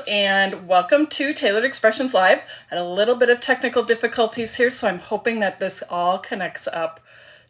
and welcome to Tailored Expressions Live. Had a little bit of technical difficulties here, so I'm hoping that this all connects up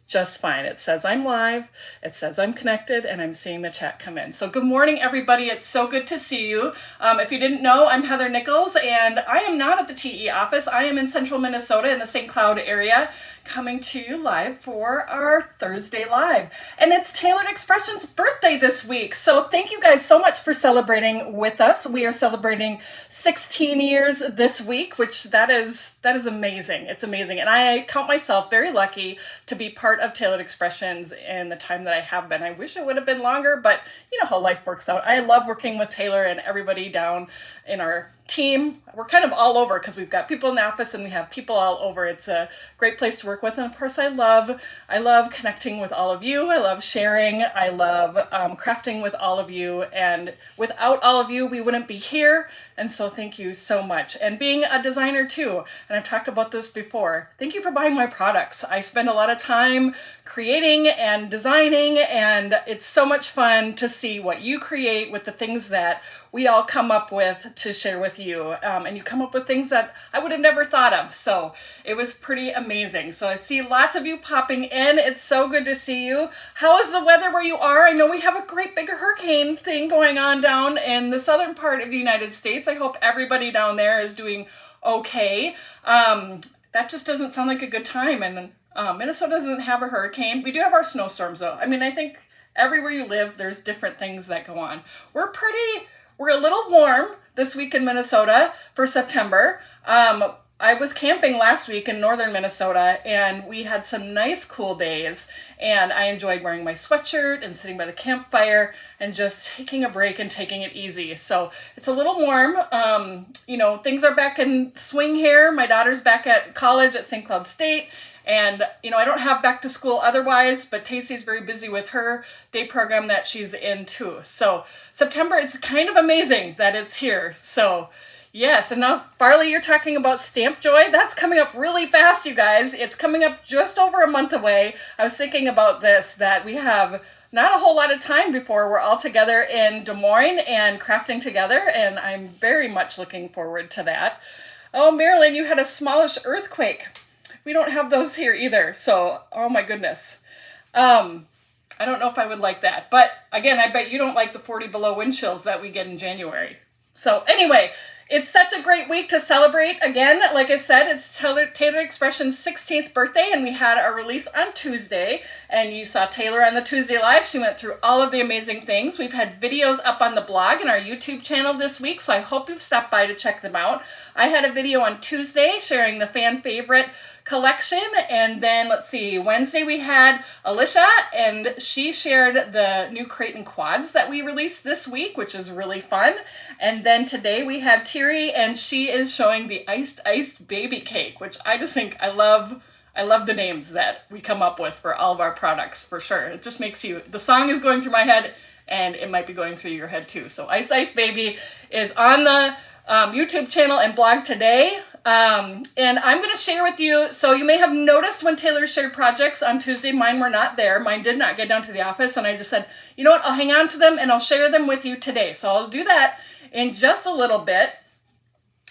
just fine. It says I'm live, it says I'm connected, and I'm seeing the chat come in. So good morning, everybody. It's so good to see you. If you didn't know, I'm Heather Nichols, and I am not at the TE office. I am in central Minnesota in the St. Cloud area, coming to you live for our Thursday Live. And it's Tailored Expressions' birthday this week. So thank you guys so much for celebrating with us. We are celebrating 16 years this week, which that is amazing. It's amazing. And I count myself very lucky to be part of Tailored Expressions in the time that I have been. I wish it would have been longer, but you know how life works out. I love working with Taylor and everybody down in our team. We're kind of all over because we've got people in the office and we have people all over. It's a great place to work with. And of course, I love connecting with all of you. I love sharing. I love crafting with all of you. And without all of you, we wouldn't be here. And so thank you so much. And being a designer too, and I've talked about this before, thank you for buying my products. I spend a lot of time creating and designing, and it's so much fun to see what you create with the things that we all come up with to share with you. And you come up with things that I would have never thought of. So it was pretty amazing. So I see lots of you popping in. It's so good to see you. How is the weather where you are? I know we have a great big hurricane thing going on down in the southern part of the United States. I hope everybody down there is doing okay. That just doesn't sound like a good time. And Minnesota doesn't have a hurricane. We do have our snowstorms though. I mean, I think everywhere you live, there's different things that go on. We're a little warm this week in Minnesota for September. I was camping last week in northern Minnesota and we had some nice cool days, and I enjoyed wearing my sweatshirt and sitting by the campfire and just taking a break and taking it easy. So it's a little warm. Things are back in swing here. My daughter's back at college at St. Cloud State. And, I don't have back to school otherwise, but Tacey's very busy with her day program that she's in too. So September, it's kind of amazing that it's here. So yes, and now Farley, you're talking about Stamp Joy. That's coming up really fast, you guys. It's coming up just over a month away. I was thinking about this, that we have not a whole lot of time before we're all together in Des Moines and crafting together, and I'm very much looking forward to that. Oh, Marilyn, you had a smallish earthquake. We don't have those here either, so, oh my goodness. I don't know if I would like that. But again, I bet you don't like the 40 below wind chills that we get in January. So anyway, it's such a great week to celebrate. Again, like I said, it's Tailored Expressions' 16th birthday, and we had our release on Tuesday. And you saw Taylor on the Tuesday Live. She went through all of the amazing things. We've had videos up on the blog and our YouTube channel this week, so I hope you've stopped by to check them out. I had a video on Tuesday sharing the fan favorite collection, and then let's see, Wednesday we had Alicia, and she shared the new crate and quads that we released this week, which is really fun. And then today we have Thierry, and she is showing the iced baby cake, which I just think I love the names that we come up with for all of our products, for sure. It just makes the song is going through my head, and it might be going through your head too. So Ice Baby is on the YouTube channel and blog today. And I'm going to share with you, so you may have noticed when Taylor shared projects on Tuesday, mine were not there. Mine did not get down to the office, and I just said, you know what, I'll hang on to them and I'll share them with you today. So I'll do that in just a little bit.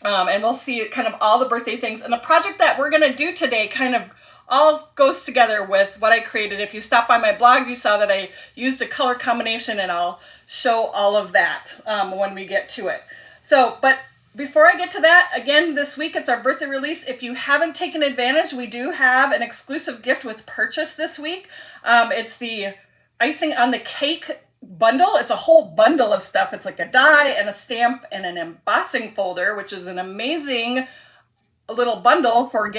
And we'll see kind of all the birthday things. And the project that we're going to do today kind of all goes together with what I created. If you stop by my blog, you saw that I used a color combination, and I'll show all of that when we get to it. So, but before I get to that, again, this week it's our birthday release. If you haven't taken advantage, we do have an exclusive gift with purchase this week. It's the icing on the cake bundle. It's a whole bundle of stuff. It's like a die and a stamp and an embossing folder, which is an amazing little bundle for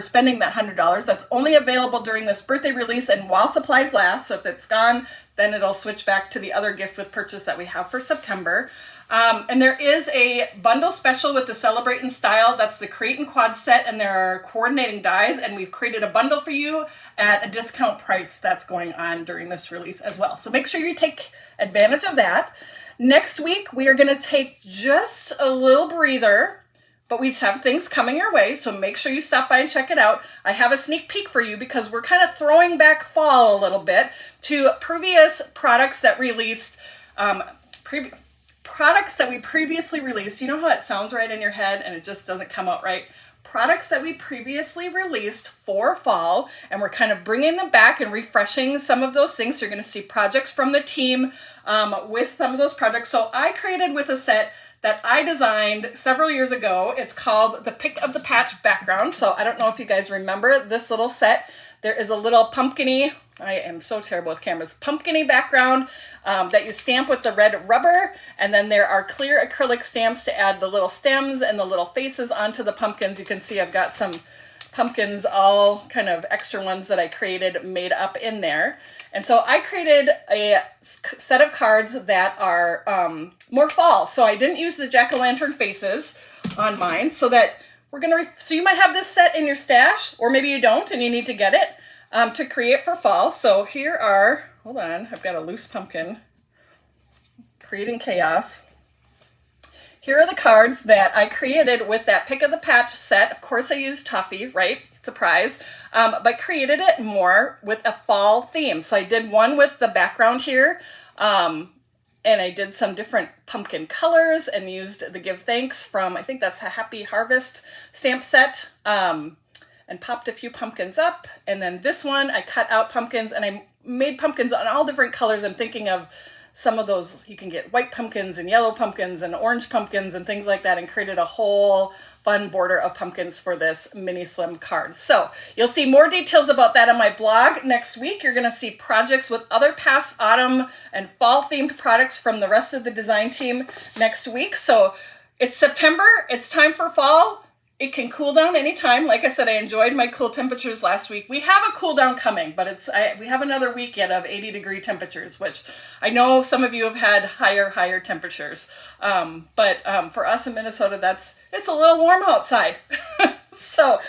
spending that $100. That's only available during this birthday release and while supplies last. So if it's gone, then it'll switch back to the other gift with purchase that we have for September. And there is a bundle special with the Celebrate in Style. That's the crate and quad set, and there are coordinating dies, and we've created a bundle for you at a discount price that's going on during this release as well. So make sure you take advantage of that. Next week, we are going to take just a little breather, but we just have things coming your way, so make sure you stop by and check it out. I have a sneak peek for you because we're kind of throwing back fall a little bit to previous products that released products that we previously released. You know how it sounds right in your head and it just doesn't come out right? Products that we previously released for fall, and we're kind of bringing them back and refreshing some of those things. So you're going to see projects from the team with some of those projects. So I created with a set that I designed several years ago. It's called the Pick of the Patch background. So I don't know if you guys remember this little set. There is a little pumpkin-y, I am so terrible with cameras, pumpkin-y background that you stamp with the red rubber, and then there are clear acrylic stamps to add the little stems and the little faces onto the pumpkins. You can see I've got some pumpkins, all kind of extra ones that I created made up in there. And so I created a set of cards that are more fall. So I didn't use the jack-o'-lantern faces on mine, so that we're gonna, so you might have this set in your stash, or maybe you don't and you need to get it to create for fall. So here are, hold on, I've got a loose pumpkin, creating chaos. Here are the cards that I created with that Pick of the Patch set. Of course I used Toffee, right? Surprise. But created it more with a fall theme. So I did one with the background here, and I did some different pumpkin colors and used the Give Thanks from, I think that's a Happy Harvest stamp set, and popped a few pumpkins up. And then this one, I cut out pumpkins and I made pumpkins on all different colors. I'm thinking of some of those, you can get white pumpkins and yellow pumpkins and orange pumpkins and things like that, and created a whole fun border of pumpkins for this mini slim card. So you'll see more details about that on my blog next week. You're going to see projects with other past autumn and fall themed products from the rest of the design team next week. So it's September, it's time for fall. It can cool down anytime. Like I said, I enjoyed my cool temperatures last week. We have a cool down coming, but we have another week yet of 80-degree temperatures, which I know some of you have had higher temperatures. But for us in Minnesota, it's a little warm outside. So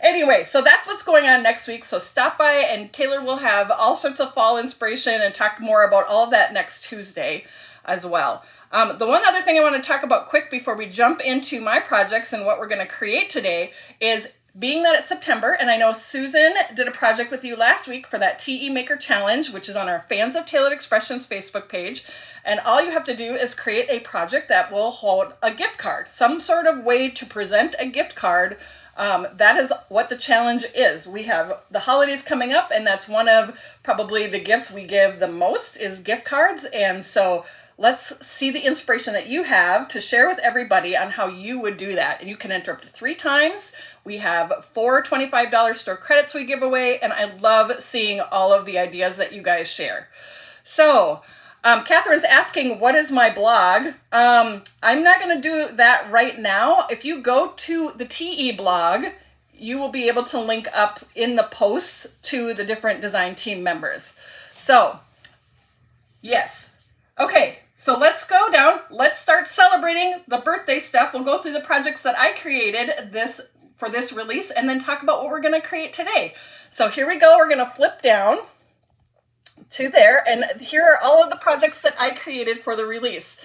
anyway, so that's what's going on next week. So stop by, and Taylor will have all sorts of fall inspiration and talk more about all of that next Tuesday as well. The one other thing I want to talk about quick before we jump into my projects and what we're going to create today is, being that it's September, and I know Susan did a project with you last week for that TE Maker Challenge, which is on our Fans of Tailored Expressions Facebook page. And all you have to do is create a project that will hold a gift card, some sort of way to present a gift card. That is what the challenge is. We have the holidays coming up, and that's one of probably the gifts we give the most is gift cards. And so let's see the inspiration that you have to share with everybody on how you would do that. And you can enter up to 3 times. We have 4 $25 store credits we give away, and I love seeing all of the ideas that you guys share. So Catherine's asking, what is my blog? I'm not going to do that right now. If you go to the TE blog, you will be able to link up in the posts to the different design team members. So, yes. Okay, so let's go down. Let's start celebrating the birthday stuff. We'll go through the projects that I created for this release, and then talk about what we're going to create today. So here we go. We're going to flip down to there, and here are all of the projects that I created for the release.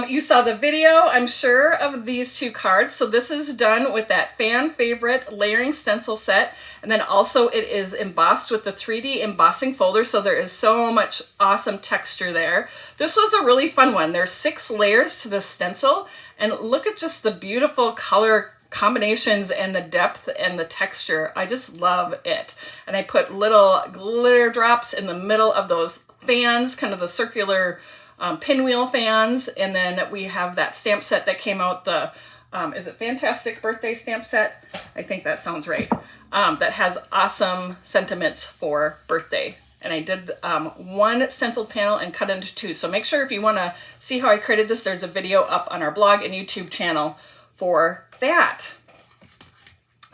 You saw the video, I'm sure, of these 2 cards. So this is done with that fan favorite layering stencil set, and then also it is embossed with the 3D embossing folder, so there is so much awesome texture there. This was a really fun one. There's 6 layers to the stencil, and look at just the beautiful color combinations and the depth and the texture. I just love it. And I put little glitter drops in the middle of those fans, kind of the circular pinwheel fans. And then we have that stamp set that came out, the is it Fantastic Birthday stamp set? I think that sounds right. That has awesome sentiments for birthday. And I did 1 stenciled panel and cut into 2. So make sure, if you want to see how I created this, there's a video up on our blog and YouTube channel for that.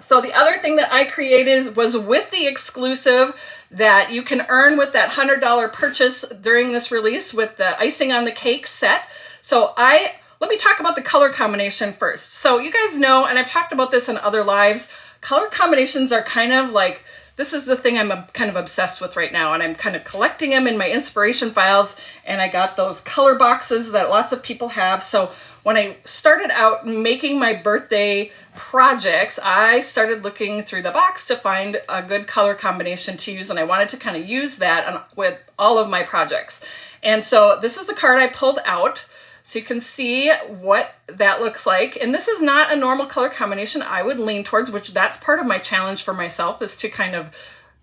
So the other thing that I created was with the exclusive that you can earn with that $100 purchase during this release with the icing on the cake set. So let me talk about the color combination first. So you guys know, and I've talked about this in other lives, color combinations are kind of like, this is the thing I'm kind of obsessed with right now, and I'm kind of collecting them in my inspiration files, and I got those color boxes that lots of people have. So when I started out making my birthday projects, I started looking through the box to find a good color combination to use, and I wanted to kind of use that with all of my projects. And so this is the card I pulled out. So you can see what that looks like. And this is not a normal color combination I would lean towards, which that's part of my challenge for myself, is to kind of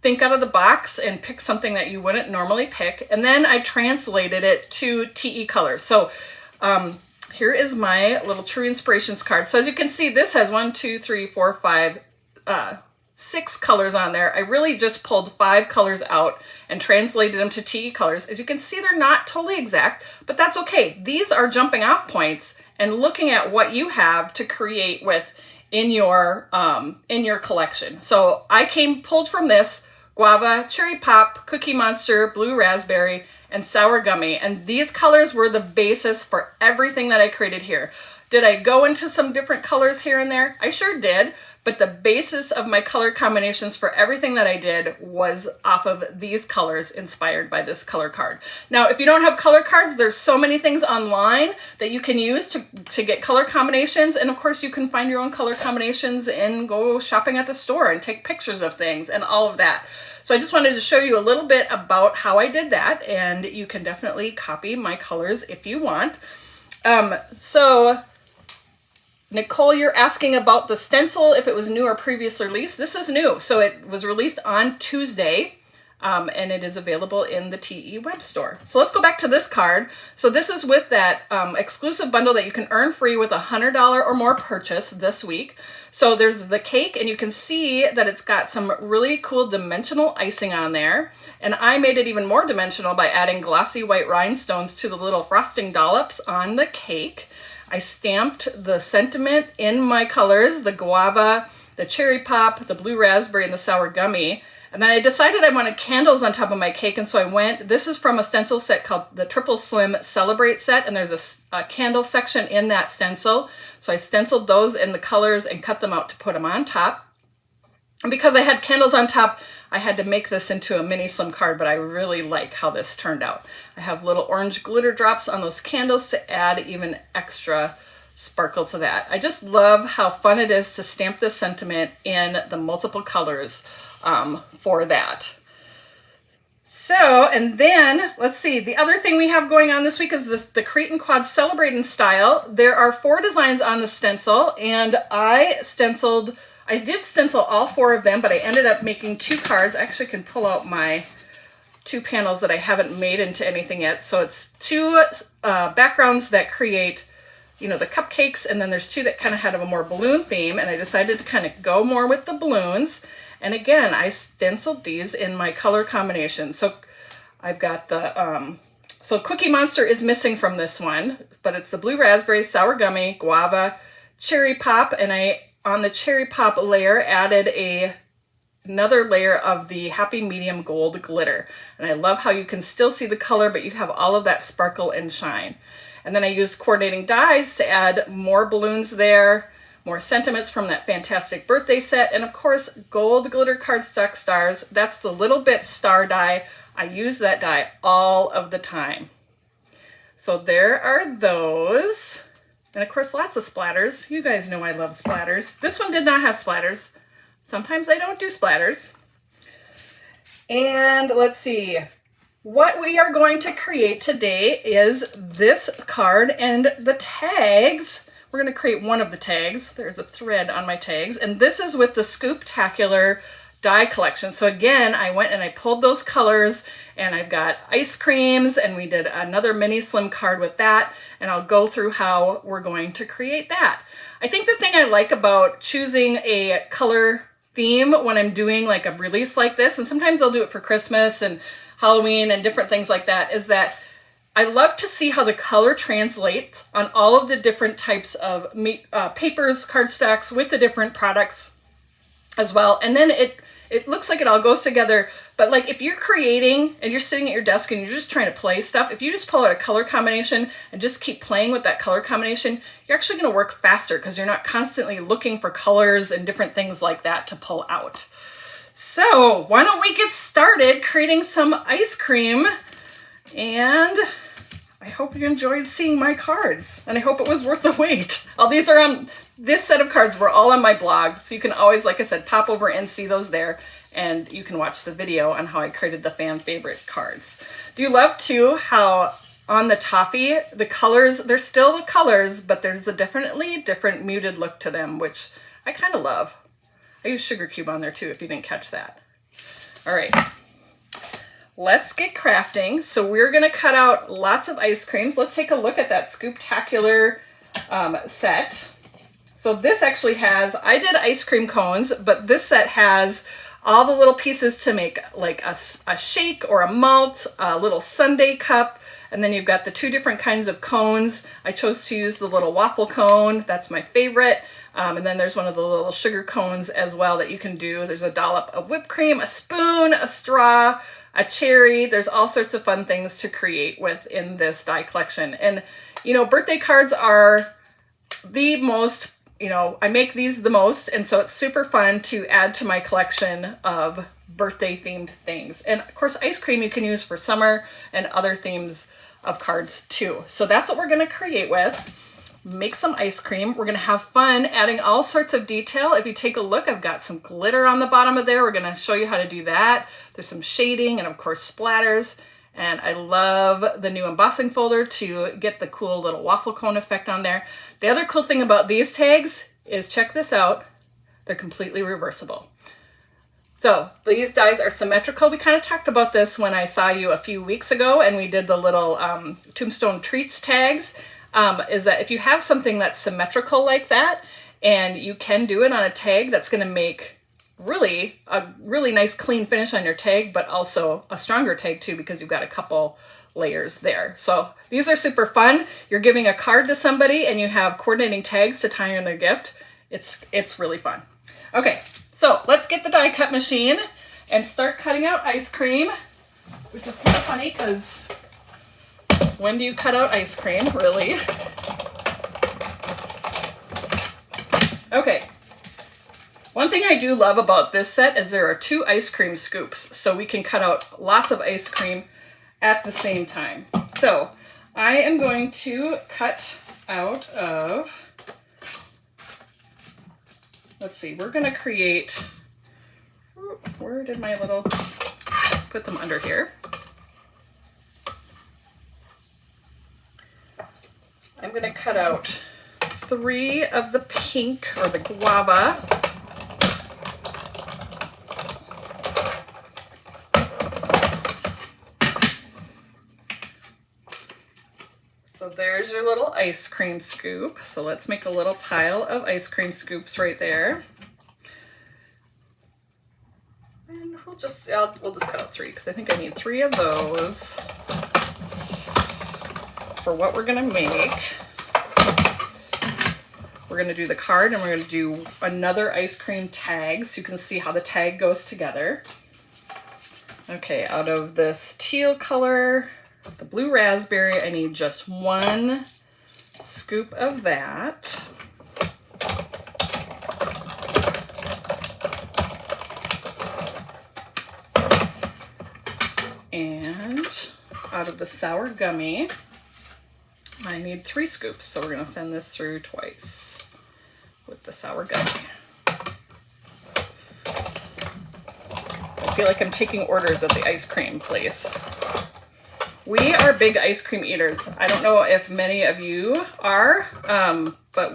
think out of the box and pick something that you wouldn't normally pick. And then I translated it to TE colors. So here is my little True Inspirations card. So as you can see, this has 1, 2, 3, 4, 5, 6 colors on there. I really just pulled 5 colors out and translated them to TE colors. As you can see, they're not totally exact, but that's okay. These are jumping off points and looking at what you have to create with in your collection. So I pulled from this guava, cherry pop, cookie monster, blue raspberry, and sour gummy. And these colors were the basis for everything that I created here. Did I go into some different colors here and there? I sure did, but the basis of my color combinations for everything that I did was off of these colors inspired by this color card. Now, if you don't have color cards, there's so many things online that you can use to get color combinations. And of course, you can find your own color combinations and go shopping at the store and take pictures of things and all of that. So I just wanted to show you a little bit about how I did that, and you can definitely copy my colors if you want. So Nicole, you're asking about the stencil, if it was new or previously released. This is new. So it was released on Tuesday, and it is available in the TE web store. So let's go back to this card. So this is with that exclusive bundle that you can earn free with a $100 or more purchase this week. So there's the cake, and you can see that it's got some really cool dimensional icing on there. And I made it even more dimensional by adding glossy white rhinestones to the little frosting dollops on the cake. I stamped the sentiment in my colors, the guava, the cherry pop, the blue raspberry, and the sour gummy. And then I decided I wanted candles on top of my cake, and so I went, this is from a stencil set called the Triple Slim Celebrate set, and there's a candle section in that stencil. So I stenciled those in the colors and cut them out to put them on top. And because I had candles on top, I had to make this into a mini slim card, but I really like how this turned out. I have little orange glitter drops on those candles to add even extra sparkle to that. I just love how fun it is to stamp this sentiment in the multiple colors for that. So, and then let's see, the other thing we have going on this week is the Create and Quad Celebrate in Style. There are 4 designs on the stencil, and I did stencil all 4 of them, but I ended up making 2 cards. I actually can pull out my 2 panels that I haven't made into anything yet. So it's 2 backgrounds that create, you know, the cupcakes, and then there's 2 that kind of had a more balloon theme, and I decided to kind of go more with the balloons. And again, I stenciled these in my color combination. So I've got the, so Cookie Monster is missing from this one, but it's the blue raspberry, sour gummy, guava, cherry pop, and on the cherry pop layer added another layer of the Happy Medium Gold glitter. And I love how you can still see the color, but you have all of that sparkle and shine. And then I used coordinating dies to add more balloons there, more sentiments from that fantastic birthday set, and of course, gold glitter cardstock stars. That's the Little Bit star die. I use that die all of the time. So there are those. And of course, lots of splatters. You guys know I love splatters. This one did not have splatters. Sometimes I don't do splatters. And let's see. What we are going to create today is this card and the tags. We're going to create one of the tags. There's a thread on my tags. And this is with the Scooptacular die collection. So again, I went and I pulled those colors, and I've got ice creams, and we did another mini slim card with that, and I'll go through how we're going to create that. I think the thing I like about choosing a color theme when I'm doing like a release like this, and sometimes I'll do it for Christmas and Halloween and different things like that, is that I love to see how the color translates on all of the different types of papers, cardstocks with the different products as well. And then it looks like it all goes together. But like if you're creating and you're sitting at your desk and you're just trying to play stuff, if you just pull out a color combination and just keep playing with that color combination, you're actually going to work faster because you're not constantly looking for colors and different things like that to pull out. So why don't we get started creating some ice cream, and I hope you enjoyed seeing my cards, and I hope it was worth the wait. All these are on, this set of cards were all on my blog, so you can always, like I said, pop over and see those there, and you can watch the video on how I created the fan favorite cards. Do you love too how on the toffee, the colors, they're still the colors, but there's a definitely different muted look to them, which I kind of love. I use sugar cube on there too, if you didn't catch that. All right, let's get crafting. So we're gonna cut out lots of ice creams. Let's take a look at that Scooptacular set. So this actually has, I did ice cream cones, but this set has all the little pieces to make like a shake or a malt, a little sundae cup, and then you've got the two different kinds of cones. I chose to use the little waffle cone. That's my favorite. And then there's one of the little sugar cones as well that you can do. There's a dollop of whipped cream, a spoon, a straw, a cherry. There's all sorts of fun things to create with in this die collection. And, you know, birthday cards are the most, you know, I make these the most. And so it's super fun to add to my collection of birthday themed things. And of course, ice cream you can use for summer and other themes of cards too. So that's what we're going to create with. Make some ice cream. We're going to have fun adding all sorts of detail. If you take a look, I've got some glitter on the bottom of there. We're going to show you how to do that. There's some shading and of course splatters. And I love the new embossing folder to get the cool little waffle cone effect on there. The other cool thing about these tags is, check this out, they're completely reversible. So these dies are symmetrical. We kind of talked about this when I saw you a few weeks ago and we did the little Tombstone Treats tags. Is that if you have something that's symmetrical like that, and you can do it on a tag, that's going to make really a really nice clean finish on your tag, but also a stronger tag too, because you've got a couple layers there. So these are super fun. You're giving a card to somebody and you have coordinating tags to tie in their gift. It's really fun. Okay, so let's get the die cut machine and start cutting out ice cream, which is kind of funny because when do you cut out ice cream, really? Okay. One thing I do love about this set is there are 2 ice cream scoops, so we can cut out lots of ice cream at the same time. So I am going to cut out of, let's see, we're going to create, where did my little, put them under here. I'm going to cut out 3 of the pink or the guava. So there's your little ice cream scoop. So let's make a little pile of ice cream scoops right there. And we'll just cut out 3 because I think I need 3 of those for what we're gonna make. We're gonna do the card and we're gonna do another ice cream tag so you can see how the tag goes together. Okay, out of this teal color, the blue raspberry, I need just 1 scoop of that. And out of the sour gummy, I need 3 scoops, so we're going to send this through twice with the sour gummy. I feel like I'm taking orders at the ice cream place. We are big ice cream eaters. I don't know if many of you are, but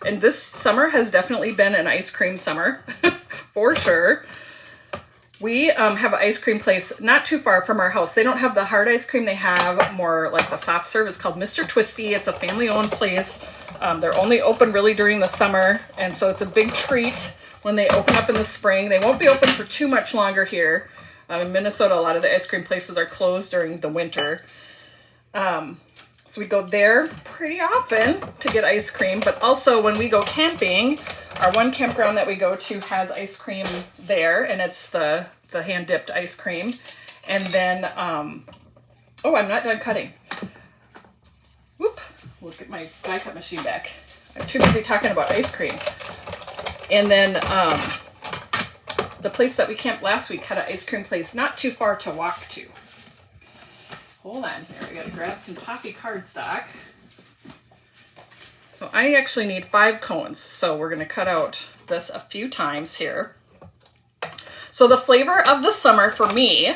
and this summer has definitely been an ice cream summer, for sure. We have an ice cream place not too far from our house. They don't have the hard ice cream. They have more like the soft serve. It's called Mr. Twisty. It's a family-owned place. They're only open really during the summer, and so it's a big treat when they open up in the spring. They won't be open for too much longer here. In Minnesota, a lot of the ice cream places are closed during the winter. So we go there pretty often to get ice cream, but also when we go camping, our one campground that we go to has ice cream there, and it's the hand-dipped ice cream. And then, oh, I'm not done cutting. Whoop, we'll get my die cut machine back. I'm too busy talking about ice cream. And then the place that we camped last week had an ice cream place not too far to walk to. Hold on here, I gotta grab some toffee cardstock. So I actually need 5 cones, so we're gonna cut out this a few times here. So the flavor of the summer for me,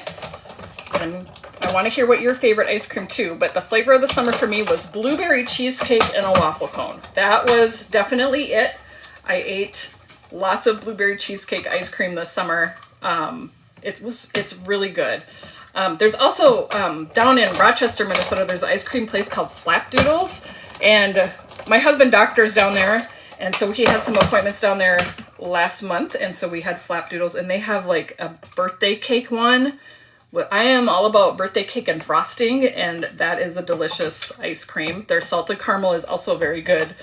I'm I want to hear what your favorite ice cream too, but the flavor of the summer for me was blueberry cheesecake and a waffle cone. That was definitely it. I ate lots of blueberry cheesecake ice cream this summer. It's really good. There's also, down in Rochester, Minnesota, there's an ice cream place called Flapdoodles, and my husband doctors down there, and so he had some appointments down there last month, and so we had Flapdoodles, and they have like a birthday cake one. Well, I am all about birthday cake and frosting, and that is a delicious ice cream. Their salted caramel is also very good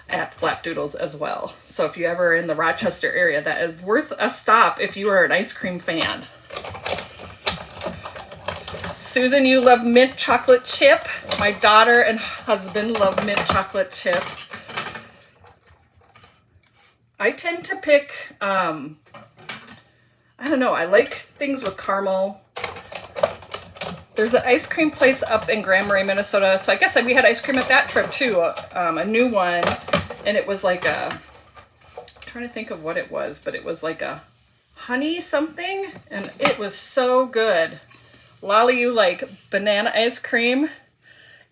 at Flapdoodles as well. So if you ever in the Rochester area, that is worth a stop if you are an ice cream fan. Susan, you love mint chocolate chip. My daughter and husband love mint chocolate chip. I tend to pick, I don't know, I like things with caramel. There's an ice cream place up in Grand Marais, Minnesota. So I guess we had ice cream at that trip too, a new one. And it was like I'm trying to think of what it was, but it was like a honey something. And it was so good. Lolly, you like banana ice cream.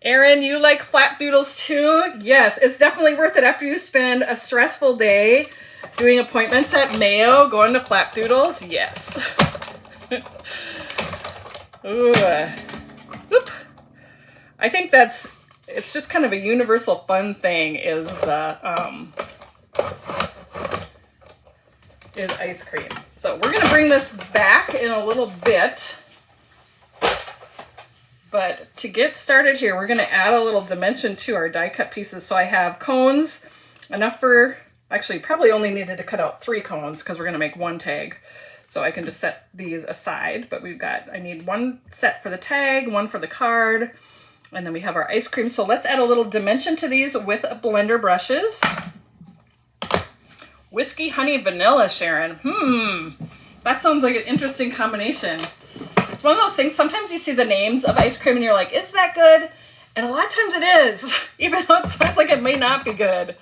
Erin, you like Flapdoodles too? Yes, it's definitely worth it after you spend a stressful day doing appointments at Mayo, going to Flapdoodles. Yes. Ooh. Whoop. I think it's just kind of a universal fun thing is ice cream. So we're going to bring this back in a little bit. But to get started here, we're going to add a little dimension to our die cut pieces. So I have cones, enough for, actually probably only needed to cut out 3 cones because we're going to make 1 tag. So I can just set these aside, but I need 1 set for the tag, 1 for the card, and then we have our ice cream. So let's add a little dimension to these with blender brushes. Whiskey, honey, vanilla, Sharon. That sounds like an interesting combination. It's one of those things, sometimes you see the names of ice cream and you're like, is that good? And a lot of times it is, even though it sounds like it may not be good.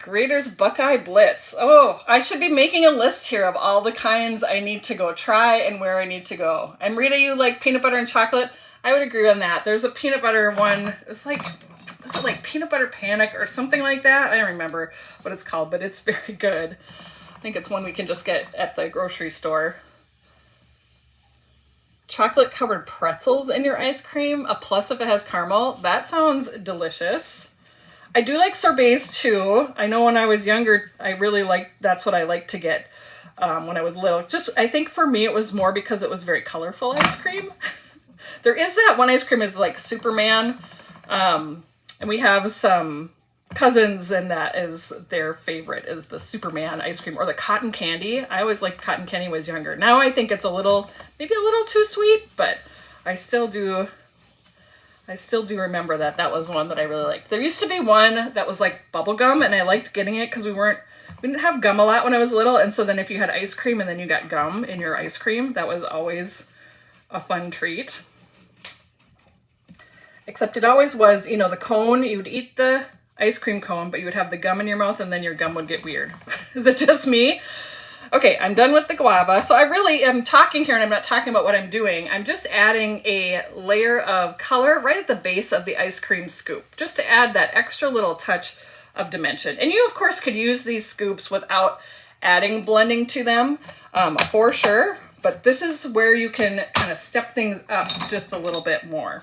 Grater's Buckeye Blitz. Oh, I should be making a list here of all the kinds I need to go try and where I need to go. And Rita, you like peanut butter and chocolate? I would agree on that. There's a peanut butter one. Was it like peanut butter panic or something like that? I don't remember what it's called, but it's very good. I think it's one we can just get at the grocery store. Chocolate covered pretzels in your ice cream, a plus if it has caramel. That sounds delicious. I do like sorbets too. I know when I was younger, that's what I liked to get when I was little. I think for me it was more because it was very colorful ice cream. There is that one ice cream is like Superman. And we have some cousins and that is their favorite is the Superman ice cream or the cotton candy. I always liked cotton candy when I was younger. Now I think it's maybe a little too sweet, but I still do remember that was one that I really liked. There used to be one that was like bubble gum and I liked getting it because we didn't have gum a lot when I was little. And so then if you had ice cream and then you got gum in your ice cream, that was always a fun treat. Except it always was, the cone, you would eat the ice cream cone, but you would have the gum in your mouth and then your gum would get weird. Is it just me? Okay, I'm done with the guava. So I really am talking here and I'm not talking about what I'm doing. I'm just adding a layer of color right at the base of the ice cream scoop, just to add that extra little touch of dimension. And you, of course, could use these scoops without adding blending to them, for sure. But this is where you can kind of step things up just a little bit more.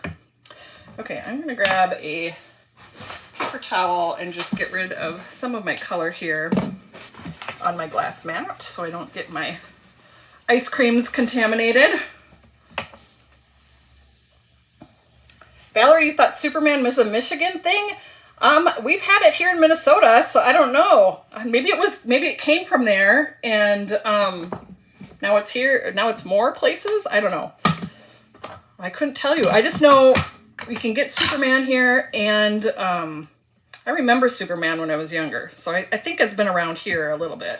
Okay, I'm going to grab a paper towel and just get rid of some of my color here on my glass mat so I don't get my ice creams contaminated. Valerie, you thought Superman was a Michigan thing? We've had it here in Minnesota, so I don't know. Maybe it came from there and now it's here, now it's more places. I don't know. I couldn't tell you. I just know you can get Superman here and I remember Superman when I was younger, so I think it's been around here a little bit.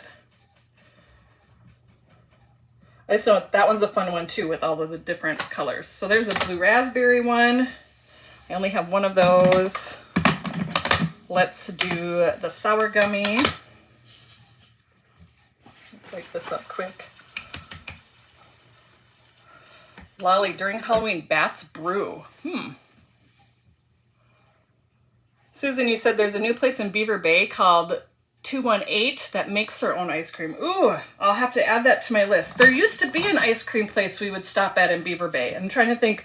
I just know that one's a fun one too with all of the different colors. So there's a blue raspberry one. I only have one of those. Let's do the sour gummy. Let's wipe this up quick. Lolly, during Halloween, bats brew. Susan, you said there's a new place in Beaver Bay called 218 that makes their own ice cream. Ooh, I'll have to add that to my list. There used to be an ice cream place we would stop at in Beaver Bay. I'm trying to think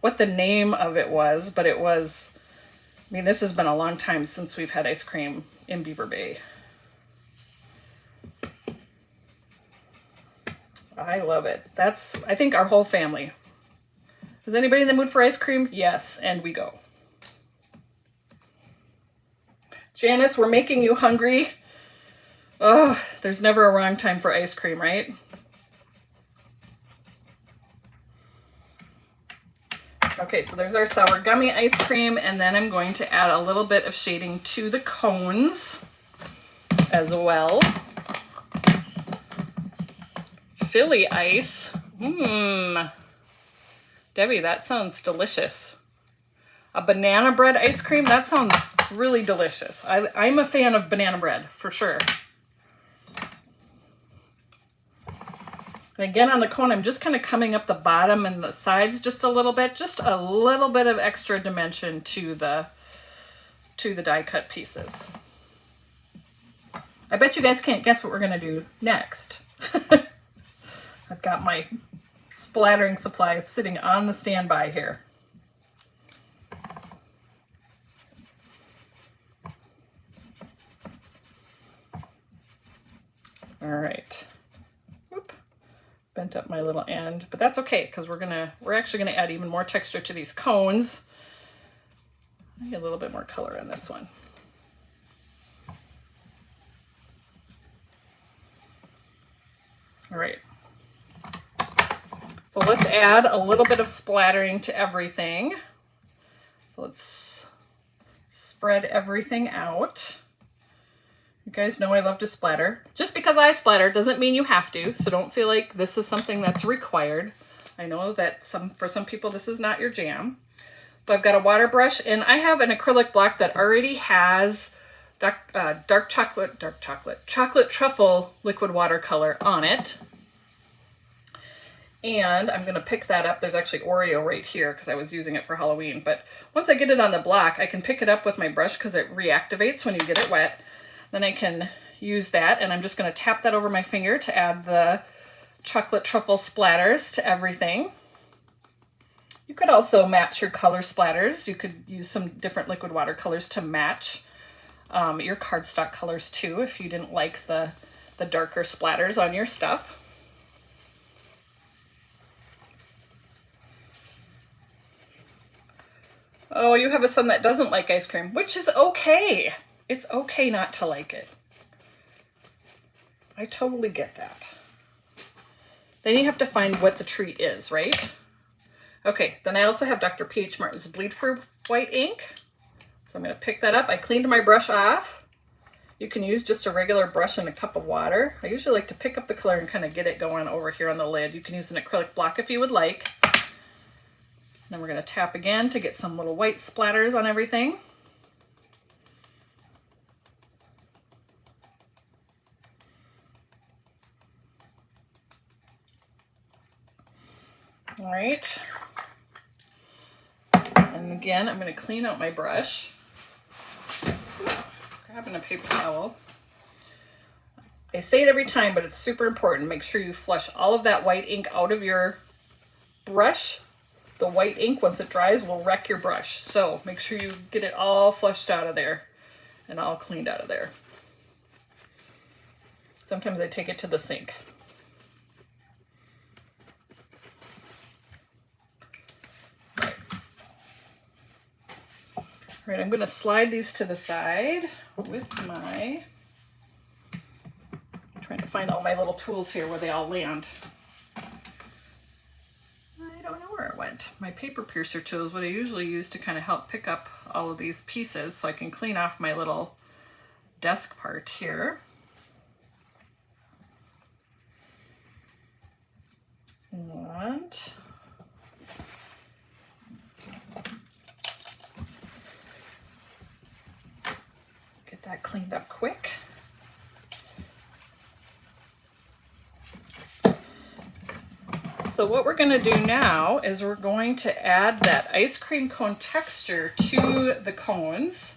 what the name of it was, but it was, I mean, this has been a long time since we've had ice cream in Beaver Bay. I love it. That's, I think, our whole family. Is anybody in the mood for ice cream? Yes, and we go. Janice, we're making you hungry. Oh, there's never a wrong time for ice cream, right? Okay, so there's our sour gummy ice cream, and then I'm going to add a little bit of shading to the cones as well. Philly ice. Debbie, that sounds delicious. A banana bread ice cream? That sounds really delicious. I'm a fan of banana bread, for sure. And again, on the cone, I'm just kind of coming up the bottom and the sides just a little bit of extra dimension to the die cut pieces. I bet you guys can't guess what we're gonna do next. I've got my splattering supplies sitting on the standby here. All right. Oop. Bent up my little end, but that's okay because we're actually gonna add even more texture to these cones. I get a little bit more color in this one. All right. So let's add a little bit of splattering to everything. So let's spread everything out. You guys know I love to splatter. Just because I splatter doesn't mean you have to, so don't feel like this is something that's required. I know that for some people this is not your jam. So I've got a water brush, and I have an acrylic block that already has chocolate truffle liquid watercolor on it. And I'm gonna pick that up. There's actually Oreo right here because I was using it for Halloween. But once I get it on the block, I can pick it up with my brush because it reactivates when you get it wet. Then I can use that, and I'm just gonna tap that over my finger to add the chocolate truffle splatters to everything. You could also match your color splatters. You could use some different liquid watercolors to match your cardstock colors too if you didn't like the darker splatters on your stuff. Oh, you have a son that doesn't like ice cream, which is okay. It's okay not to like it. I totally get that. Then you have to find what the treat is, right? Okay, then I also have Dr. P.H. Martin's Bleed For White ink. So I'm gonna pick that up. I cleaned my brush off. You can use just a regular brush and a cup of water. I usually like to pick up the color and kind of get it going over here on the lid. You can use an acrylic block if you would like. Then we're going to tap again to get some little white splatters on everything. All right. And again, I'm going to clean out my brush. Grabbing a paper towel. I say it every time, but it's super important. Make sure you flush all of that white ink out of your brush. The white ink, once it dries, will wreck your brush. So make sure you get it all flushed out of there and all cleaned out of there. Sometimes I take it to the sink. All right, I'm going to slide these to the side with my... I'm trying to find all my little tools here where they all land. I don't know where it went. My paper piercer tool is what I usually use to kind of help pick up all of these pieces so I can clean off my little desk part here. And get that cleaned up quick. So what we're going to do now is we're going to add that ice cream cone texture to the cones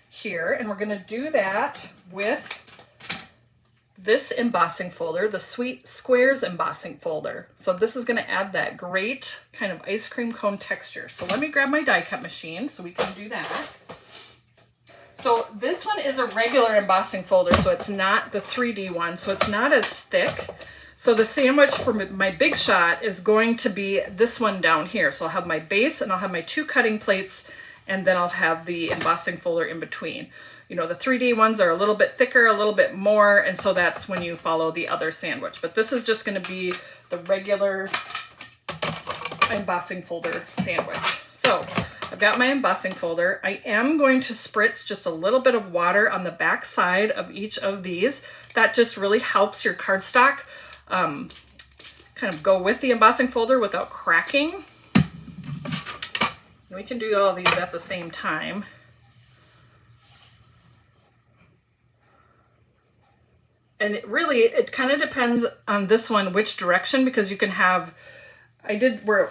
here, and we're going to do that with this embossing folder, the Sweet Squares embossing folder. So this is going to add that great kind of ice cream cone texture. So let me grab my die cut machine so we can do that. So this one is a regular embossing folder, so it's not the 3D one, so it's not as thick. So the sandwich for my big shot is going to be this one down here. So I'll have my base and I'll have my 2 cutting plates, and then I'll have the embossing folder in between. You know, the 3D ones are a little bit thicker, a little bit more, and so that's when you follow the other sandwich. But this is just going to be the regular embossing folder sandwich. So I've got my embossing folder. I am going to spritz just a little bit of water on the back side of each of these. That just really helps your cardstock kind of go with the embossing folder without cracking. We can do all these at the same time. And it kind of depends on this one which direction, because you can have, I did where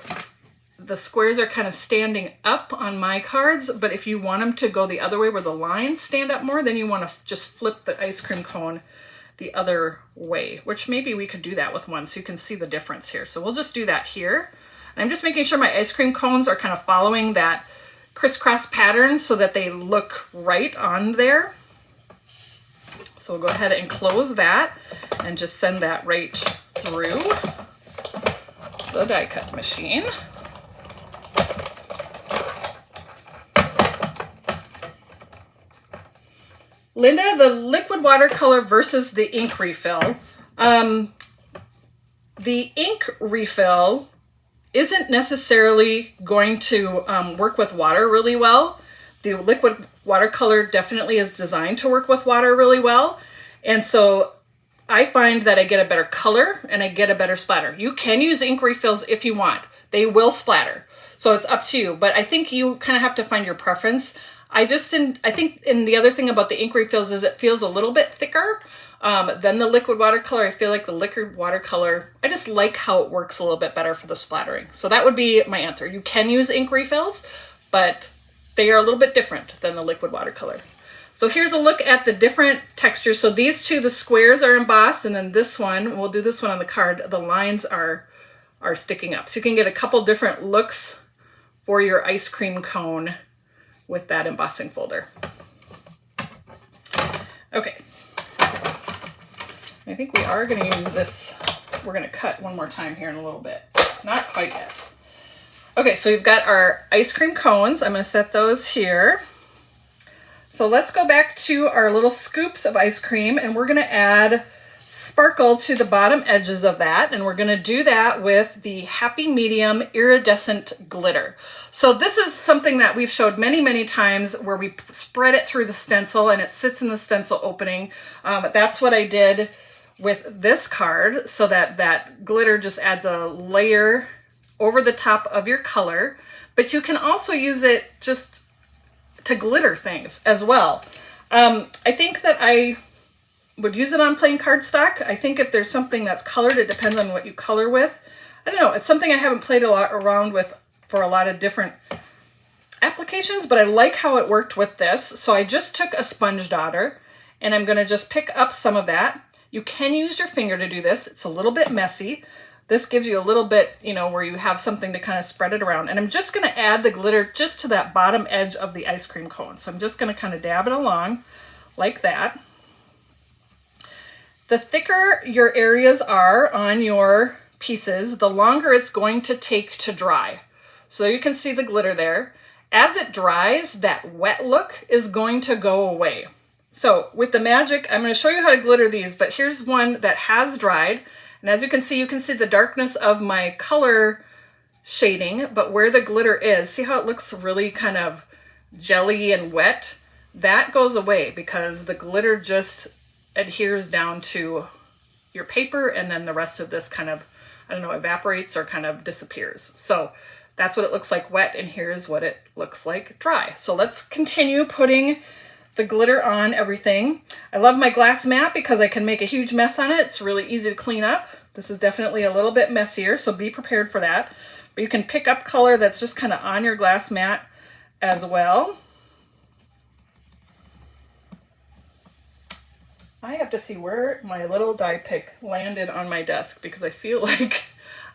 the squares are kind of standing up on my cards, but if you want them to go the other way where the lines stand up more, then you want to just flip the ice cream cone the other way, which maybe we could do that with one so you can see the difference here. So we'll just do that here. And I'm just making sure my ice cream cones are kind of following that crisscross pattern so that they look right on there. So we'll go ahead and close that and just send that right through the die cut machine. Linda, the liquid watercolor versus the ink refill. The ink refill isn't necessarily going to work with water really well. The liquid watercolor definitely is designed to work with water really well. And so I find that I get a better color and I get a better splatter. You can use ink refills if you want. They will splatter. So it's up to you. But I think you kind of have to find your preference. I think the other thing about the ink refills is it feels a little bit thicker than the liquid watercolor. I feel like the liquid watercolor, I just like how it works a little bit better for the splattering. So that would be my answer. You can use ink refills, but they are a little bit different than the liquid watercolor. So here's a look at the different textures. So these two, the squares are embossed, and then this one, we'll do this one on the card, the lines are sticking up. So you can get a couple different looks for your ice cream cone with that embossing folder. Okay. I think we are going to use this. We're going to cut one more time here in a little bit. Not quite yet. Okay, so we've got our ice cream cones. I'm going to set those here. So let's go back to our little scoops of ice cream, and we're going to add sparkle to the bottom edges of that, and we're going to do that with the Happy Medium Iridescent Glitter. So this is something that we've showed many times where we spread it through the stencil and it sits in the stencil opening. That's what I did with this card, so that that glitter just adds a layer over the top of your color, but you can also use it just to glitter things as well. I think that I would use it on plain cardstock. I think if there's something that's colored, it depends on what you color with. I don't know, it's something I haven't played a lot around with for a lot of different applications, but I like how it worked with this. So I just took a sponge daughter and I'm gonna just pick up some of that. You can use your finger to do this. It's a little bit messy. This gives you a little bit, you know, where you have something to kind of spread it around. And I'm just going to add the glitter just to that bottom edge of the ice cream cone. So I'm just going to kind of dab it along like that. The thicker your areas are on your pieces, the longer it's going to take to dry. So you can see the glitter there. As it dries, that wet look is going to go away. So with the magic, I'm going to show you how to glitter these, but here's one that has dried. And as you can see the darkness of my color shading, but where the glitter is, see how it looks really kind of jelly and wet? That goes away because the glitter just adheres down to your paper, and then the rest of this kind of, I don't know, evaporates or kind of disappears. So that's what it looks like wet, and here's what it looks like dry. So let's continue putting the glitter on everything. I love my glass mat because I can make a huge mess on it. It's really easy to clean up. This is definitely a little bit messier, so be prepared for that. But you can pick up color that's just kind of on your glass mat as well. I have to see where my little die pick landed on my desk because I feel like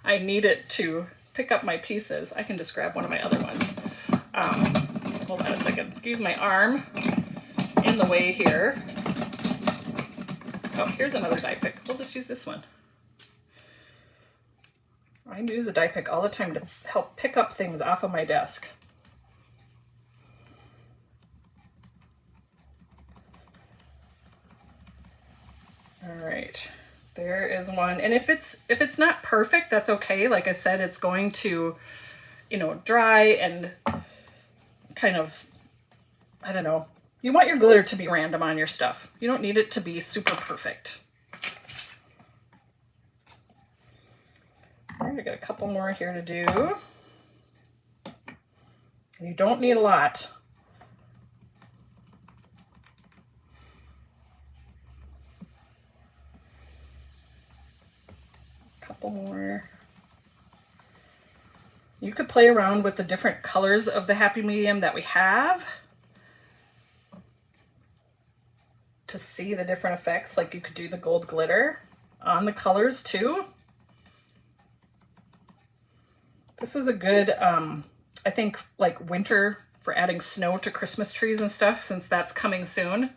I need it to pick up my pieces. I can just grab one of my other ones. Hold on a second. Excuse my arm in the way here. Oh, here's another die pick. We'll just use this one. I use a die pick all the time to help pick up things off of my desk. All right, there is one. And if it's not perfect, that's okay. Like I said, it's going to, you know, dry and kind of, I don't know. You want your glitter to be random on your stuff. You don't need it to be super perfect. All right, I got a couple more here to do. You don't need a lot. Couple more. You could play around with the different colors of the happy medium that we have to see the different effects. Like you could do the gold glitter on the colors too. This is a good, I think, like winter for adding snow to Christmas trees and stuff, since that's coming soon.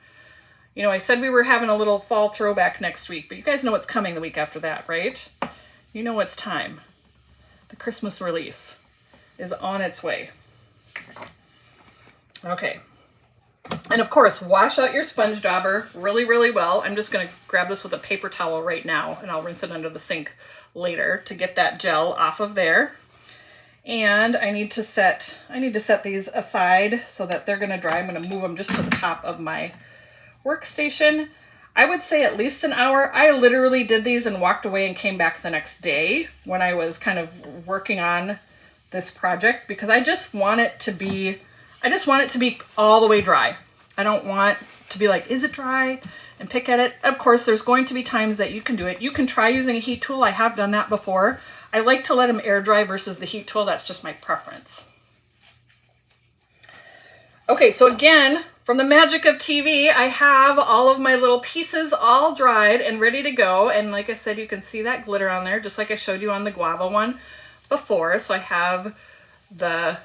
You know, I said we were having a little fall throwback next week, but you guys know what's coming the week after that, right? You know it's time. The Christmas release is on its way. Okay. And of course, wash out your sponge dauber really, really well. I'm just going to grab this with a paper towel right now, and I'll rinse it under the sink later to get that gel off of there. And I need to set these aside so that they're going to dry. I'm going to move them just to the top of my workstation. I would say at least an hour. I literally did these and walked away and came back the next day when I was kind of working on this project, because I just want it to be all the way dry. I don't want to be like, is it dry? And pick at it. Of course, there's going to be times that you can do it. You can try using a heat tool. I have done that before. I like to let them air dry versus the heat tool. That's just my preference. Okay, so again, from the magic of TV, I have all of my little pieces all dried and ready to go. And like I said, you can see that glitter on there, just like I showed you on the guava one before. So I have the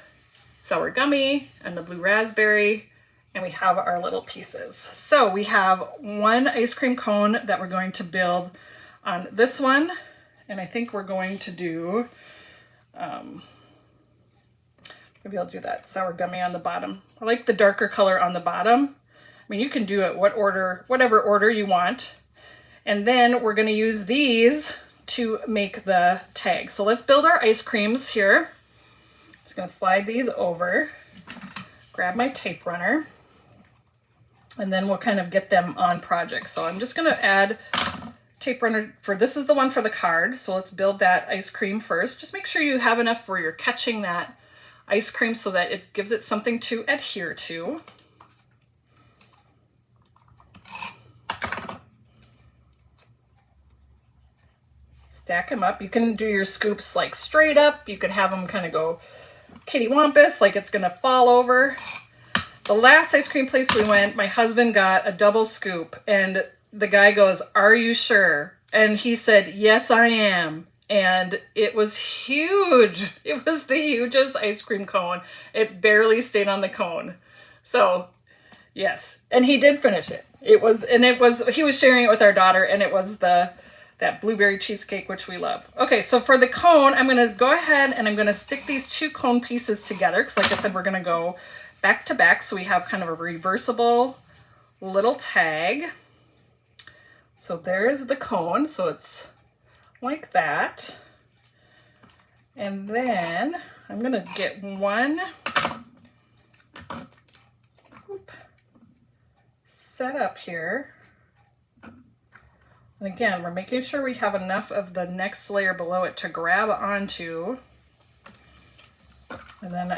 sour gummy and the blue raspberry, and we have our little pieces. So we have one ice cream cone that we're going to build on this one. And I think we're going to do, maybe I'll do that sour gummy on the bottom. I like the darker color on the bottom. I mean, you can do it whatever order you want. And then we're gonna use these to make the tag. So let's build our ice creams here. Just gonna slide these over, grab my tape runner, and then we'll kind of get them on project. So I'm just gonna add tape runner for, this is the one for the card. So let's build that ice cream first. Just make sure you have enough where you're catching that ice cream so that it gives it something to adhere to. Stack them up. You can do your scoops like straight up. You could have them kind of go kitty wampus, like it's gonna fall over. The last ice cream place we went, my husband got a double scoop, and the guy goes, "Are you sure?" And he said, "Yes, I am." And it was huge. It was the hugest ice cream cone. It barely stayed on the cone. So yes, and he did finish it. He was sharing it with our daughter, and it was that blueberry cheesecake, which we love. Okay, so for the cone, I'm gonna go ahead and I'm gonna stick these two cone pieces together, because like I said, we're gonna go back to back, so we have kind of a reversible little tag. So there's the cone, so it's like that. And then I'm gonna get one set up here. And again, we're making sure we have enough of the next layer below it to grab onto. And then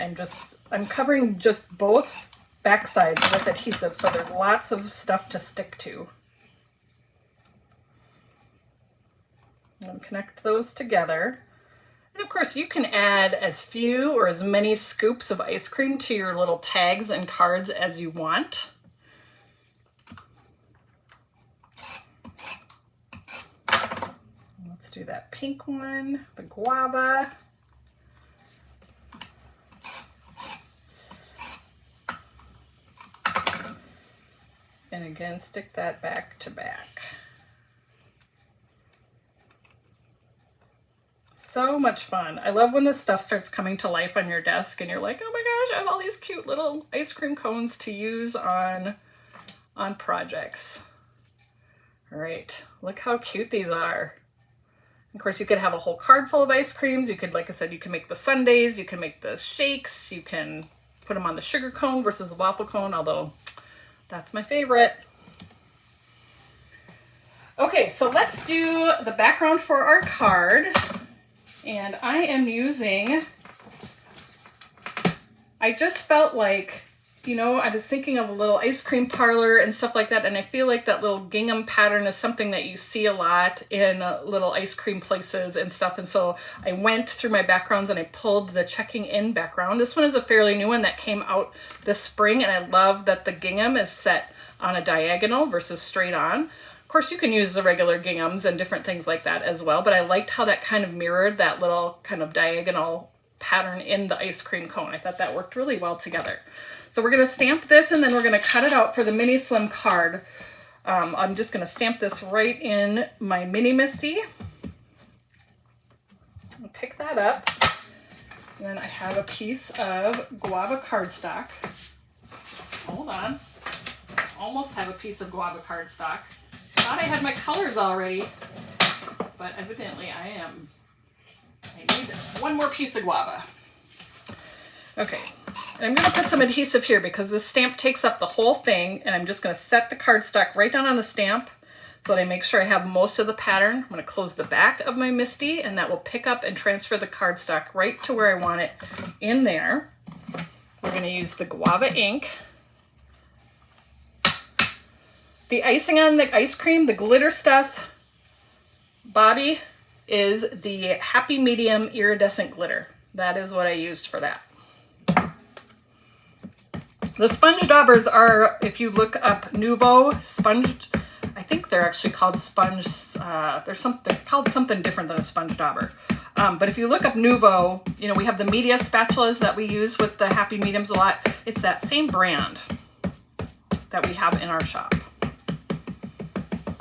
I'm covering just both back sides with adhesive, so there's lots of stuff to stick to. And connect those together. And of course you can add as few or as many scoops of ice cream to your little tags and cards as you want. Let's do that pink one, the guava. And again, stick that back to back. So much fun. I love when this stuff starts coming to life on your desk and you're like, oh my gosh, I have all these cute little ice cream cones to use on projects. All right, look how cute these are. Of course, you could have a whole card full of ice creams. You could, like I said, you can make the sundaes, you can make the shakes, you can put them on the sugar cone versus the waffle cone, although that's my favorite. Okay, so let's do the background for our card. And I am using, I just felt like, you know, I was thinking of a little ice cream parlor and stuff like that, and I feel like that little gingham pattern is something that you see a lot in little ice cream places and stuff, and so I went through my backgrounds and I pulled the checking in background. This one is a fairly new one that came out this spring, and I love that the gingham is set on a diagonal versus straight on. Of course, you can use the regular ginghams and different things like that as well, but I liked how that kind of mirrored that little kind of diagonal pattern in the ice cream cone. I thought that worked really well together. So we're going to stamp this and then we're going to cut it out for the mini slim card. I'm just going to stamp this right in my mini Misty. I'll pick that up. And then I have a piece of guava cardstock. Hold on. Almost have a piece of guava cardstock. Thought I had my colors already, but evidently I need one more piece of guava. Okay, and I'm going to put some adhesive here because this stamp takes up the whole thing, and I'm just going to set the cardstock right down on the stamp so that I make sure I have most of the pattern. I'm going to close the back of my Misty, and that will pick up and transfer the cardstock right to where I want it in there. We're going to use the guava ink. The icing on the ice cream, the glitter stuff, Bobby, is the Happy Medium iridescent glitter. That is what I used for that. The sponge daubers are, if you look up Nouveau sponge, I think they're actually called sponge, they're called something different than a sponge dauber. But if you look up Nouveau, you know, we have the media spatulas that we use with the Happy Mediums a lot. It's that same brand that we have in our shop.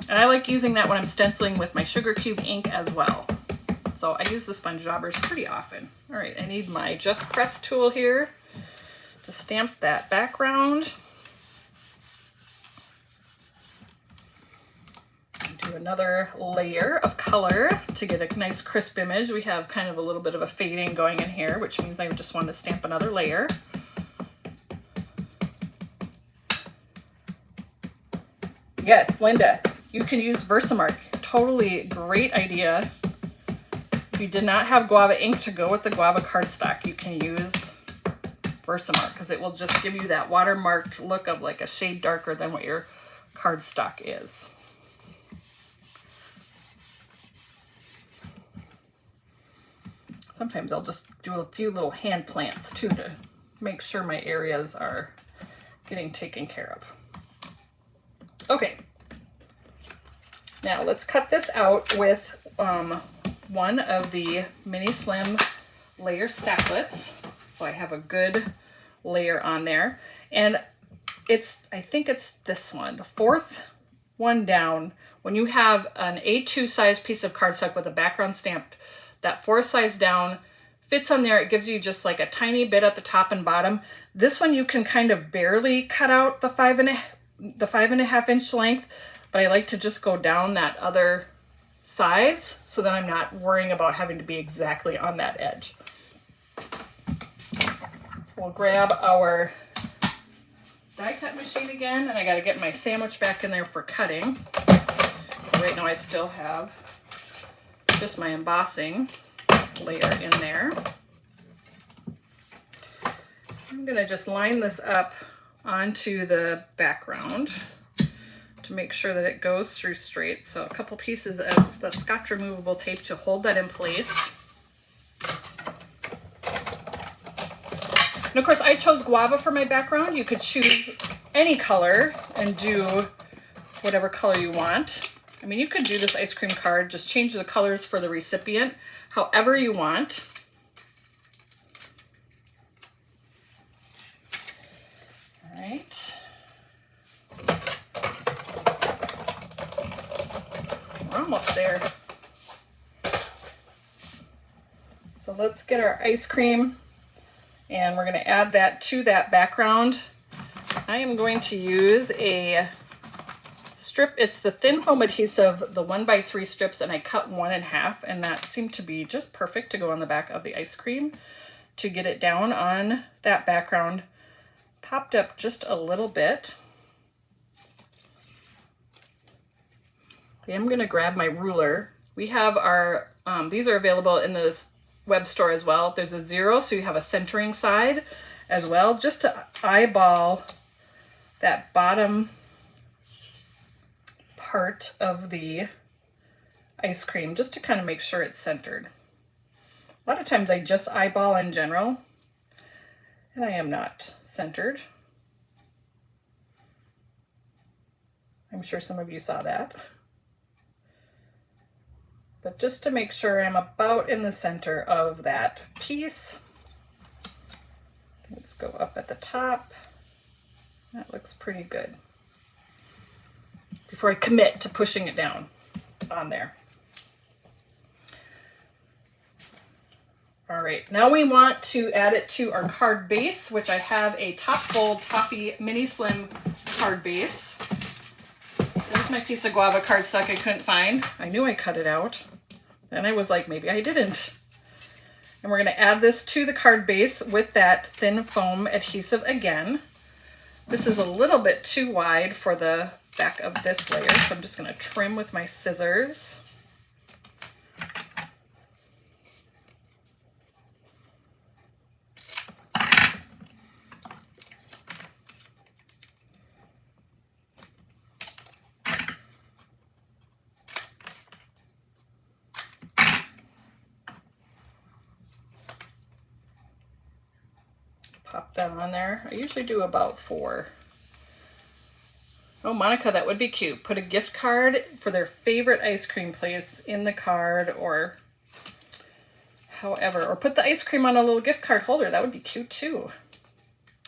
And I like using that when I'm stenciling with my sugar cube ink as well. So I use the sponge daubers pretty often. All right, I need my Just Press tool here to stamp that background. Do another layer of color to get a nice crisp image. We have kind of a little bit of a fading going in here, which means I just want to stamp another layer. Yes, Linda, you can use Versamark. Totally great idea. If you did not have guava ink to go with the guava cardstock, you can use Versamark because it will just give you that watermarked look of like a shade darker than what your cardstock is. Sometimes I'll just do a few little hand plants too to make sure my areas are getting taken care of. Okay, now let's cut this out with one of the mini slim layer stacklets. So I have a good layer on there. And I think it's this one, the fourth one down. When you have an A2 size piece of cardstock with a background stamped, that fourth size down fits on there. It gives you just like a tiny bit at the top and bottom. This one you can kind of barely cut out the 5.5 inch length, but I like to just go down that other size so that I'm not worrying about having to be exactly on that edge. We'll grab our die cut machine again, and I got to get my sandwich back in there for cutting. Right now I still have just my embossing layer in there. I'm going to just line this up onto the background to make sure that it goes through straight. So a couple pieces of the Scotch removable tape to hold that in place. And of course I chose guava for my background. You could choose any color and do whatever color you want. I mean, you could do this ice cream card, just change the colors for the recipient however you want. All right. We're almost there. So let's get our ice cream and we're going to add that to that background. I am going to use a strip. It's the thin foam adhesive, the 1x3 strips, and I cut 1 in half, and that seemed to be just perfect to go on the back of the ice cream to get it down on that background. Popped up just a little bit. I'm going to grab my ruler. We have our, these are available in the web store as well. There's a 0, so you have a centering side as well, just to eyeball that bottom part of the ice cream, just to kind of make sure it's centered. A lot of times I just eyeball in general, and I am not centered. I'm sure some of you saw that. But just to make sure I'm about in the center of that piece. Let's go up at the top. That looks pretty good. Before I commit to pushing it down on there. All right, now we want to add it to our card base, which I have a Top Fold Toffee Mini Slim card base. There's my piece of guava cardstock I couldn't find. I knew I cut it out. Then I was like, maybe I didn't. And we're gonna add this to the card base with that thin foam adhesive again. This is a little bit too wide for the back of this layer, so I'm just gonna trim with my scissors. Pop that on there. I usually do about 4. Oh, Monica, that would be cute. Put a gift card for their favorite ice cream place in the card, or however, or put the ice cream on a little gift card holder. That would be cute too.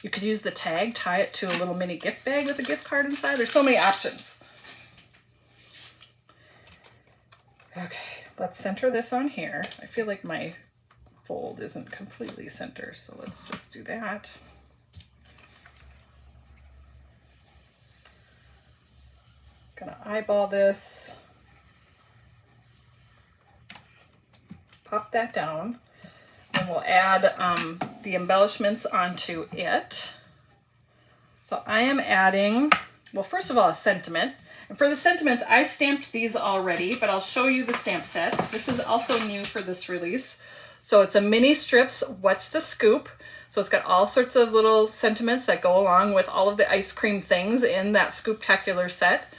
You could use the tag, tie it to a little mini gift bag with a gift card inside. There's so many options. Okay, let's center this on here. I feel like my fold isn't completely center, so let's just do that. Gonna eyeball this, pop that down, and we'll add the embellishments onto it. So I am adding, well, first of all, a sentiment. And for the sentiments, I stamped these already, but I'll show you the stamp set. This is also new for this release. So it's a mini strips, What's the Scoop? So it's got all sorts of little sentiments that go along with all of the ice cream things in that Scooptacular set.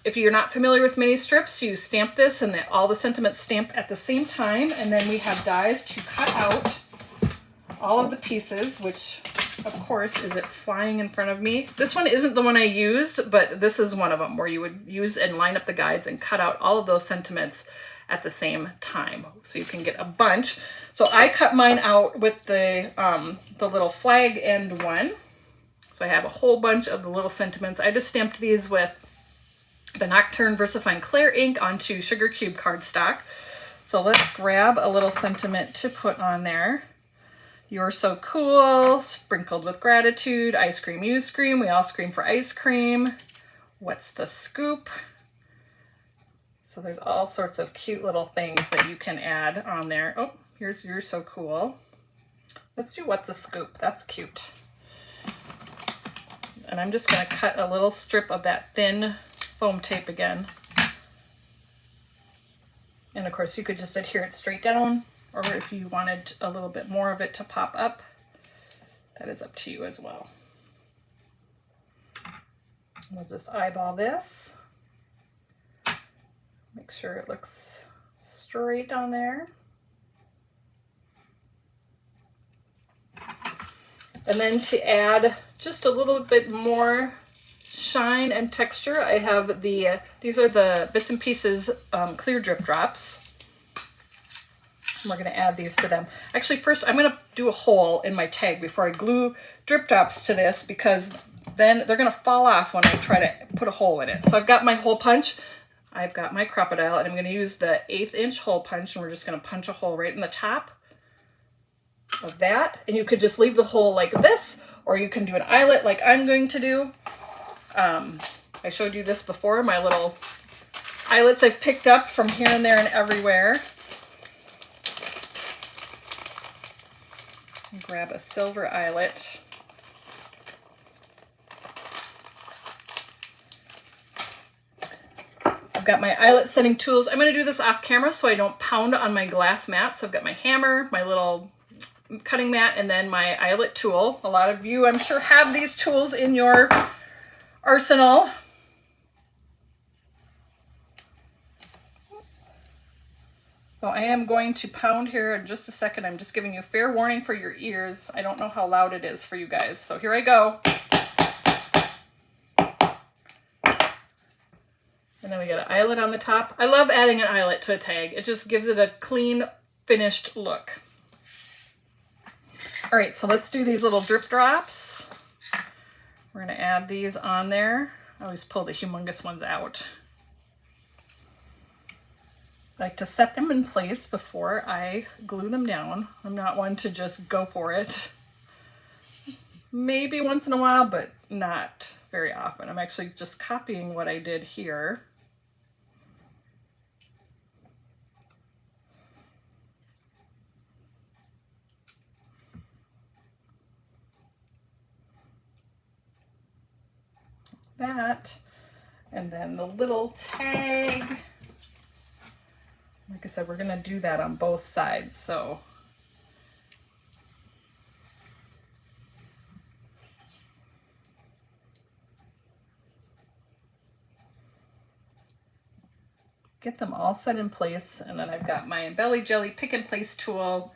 If you're not familiar with mini strips, you stamp this and all the sentiments stamp at the same time. And then we have dies to cut out all of the pieces, which of course, is it flying in front of me? This one isn't the one I used, but this is one of them where you would use and line up the guides and cut out all of those sentiments at the same time, so you can get a bunch. So I cut mine out with the little flag end one. So I have a whole bunch of the little sentiments. I just stamped these with the Nocturne VersaFine Clear ink onto sugar cube cardstock. So let's grab a little sentiment to put on there. You're so cool, sprinkled with gratitude, ice cream, you scream, we all scream for ice cream. What's the scoop? So there's all sorts of cute little things that you can add on there. Oh, here's You're So Cool. Let's do What's the Scoop? That's cute. And I'm just gonna cut a little strip of that thin foam tape again. And of course you could just adhere it straight down, or if you wanted a little bit more of it to pop up, that is up to you as well. We'll just eyeball this. Make sure it looks straight on there. And then to add just a little bit more shine and texture, I have these are the Bits and Pieces clear drip drops. And we're going to add these to them. Actually, first I'm going to do a hole in my tag before I glue drip drops to this, because then they're going to fall off when I try to put a hole in it. So I've got my hole punch. I've got my crocodile, and I'm going to use the 1/8 inch hole punch, and we're just going to punch a hole right in the top of that. And you could just leave the hole like this, or you can do an eyelet like I'm going to do. I showed you this before, my little eyelets I've picked up from here and there and everywhere. Grab a silver eyelet. I've got my eyelet setting tools. I'm going to do this off camera so I don't pound on my glass mat. So I've got my hammer, my little cutting mat, and then my eyelet tool. A lot of you, I'm sure, have these tools in your arsenal. So I am going to pound here in just a second. I'm just giving you fair warning for your ears. I don't know how loud it is for you guys. So here I go. And then we got an eyelet on the top. I love adding an eyelet to a tag. It just gives it a clean, finished look. All right, so let's do these little drip drops. We're gonna add these on there. I always pull the humongous ones out. I like to set them in place before I glue them down. I'm not one to just go for it. Maybe once in a while, but not very often. I'm actually just copying what I did here. That, and then the little tag. Like I said, we're gonna do that on both sides, so get them all set in place. And then I've got my Embelly Jelly Pick and Place tool.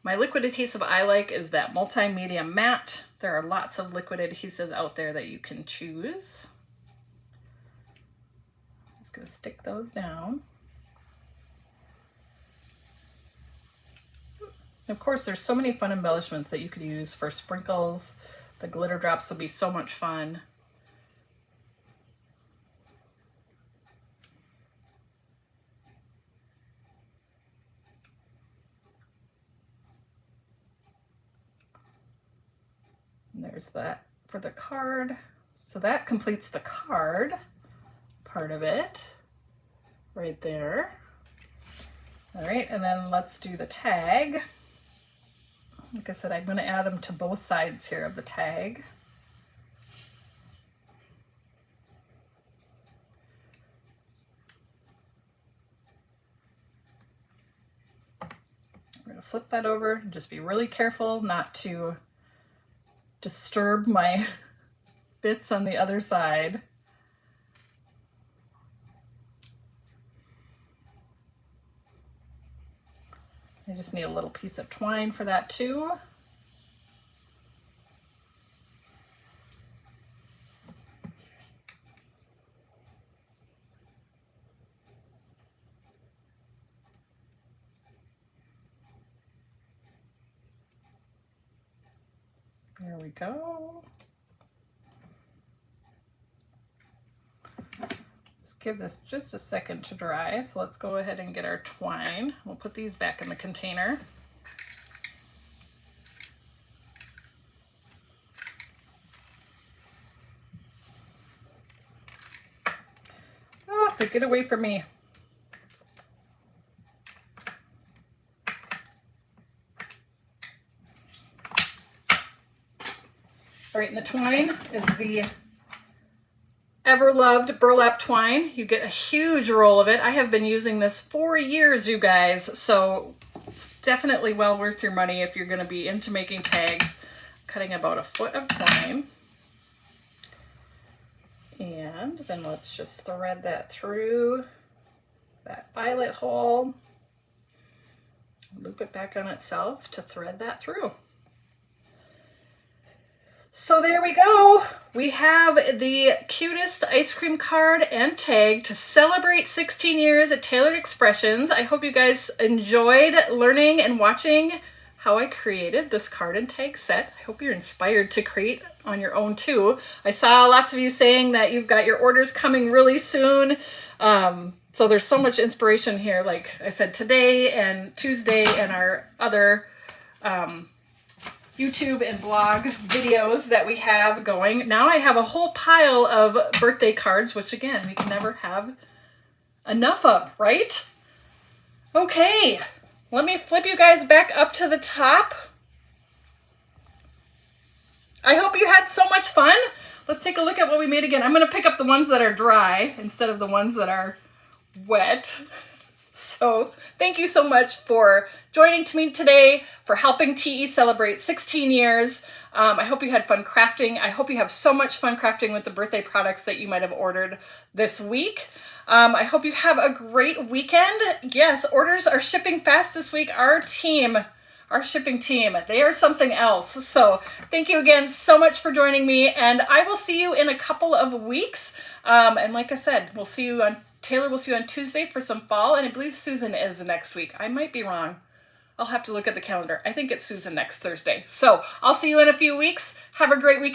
My liquid adhesive I like is that multimedia matte. There are lots of liquid adhesives out there that you can choose. Just gonna stick those down. Of course, there's so many fun embellishments that you could use for sprinkles. The glitter drops would be so much fun. And there's that for the card. So that completes the card part of it right there. All right, and then let's do the tag. Like I said, I'm going to add them to both sides here of the tag. I'm going to flip that over and just be really careful not to disturb my bits on the other side. I just need a little piece of twine for that too. There we go. Let's give this just a second to dry. So let's go ahead and get our twine. We'll put these back in the container. Oh, get away from me. All right, and the twine is the ever-loved burlap twine. You get a huge roll of it. I have been using this for years, you guys, so it's definitely well worth your money if you're going to be into making tags. Cutting about 1 foot of twine. And then let's just thread that through that eyelet hole. Loop it back on itself to thread that through. So there we go. We have the cutest ice cream card and tag to celebrate 16 years at Tailored Expressions. I hope you guys enjoyed learning and watching how I created this card and tag set. I hope you're inspired to create on your own too. I saw lots of you saying that you've got your orders coming really soon. So there's so much inspiration here. Like I said, today and Tuesday and our other YouTube and blog videos that we have going. Now I have a whole pile of birthday cards, which again, we can never have enough of, right? Okay, let me flip you guys back up to the top. I hope you had so much fun. Let's take a look at what we made again. I'm going to pick up the ones that are dry instead of the ones that are wet. So thank you so much for joining me today, for helping TE celebrate 16 years. I hope you had fun crafting. I hope you have so much fun crafting with the birthday products that you might have ordered this week. I hope you have a great weekend. Yes, orders are shipping fast this week. Our shipping team, they are something else. So thank you again so much for joining me, and I will see you in a couple of weeks. And like I said, Taylor will see you on Tuesday for some fall, and I believe Susan is next week. I might be wrong. I'll have to look at the calendar. I think it's Susan next Thursday. So I'll see you in a few weeks. Have a great week.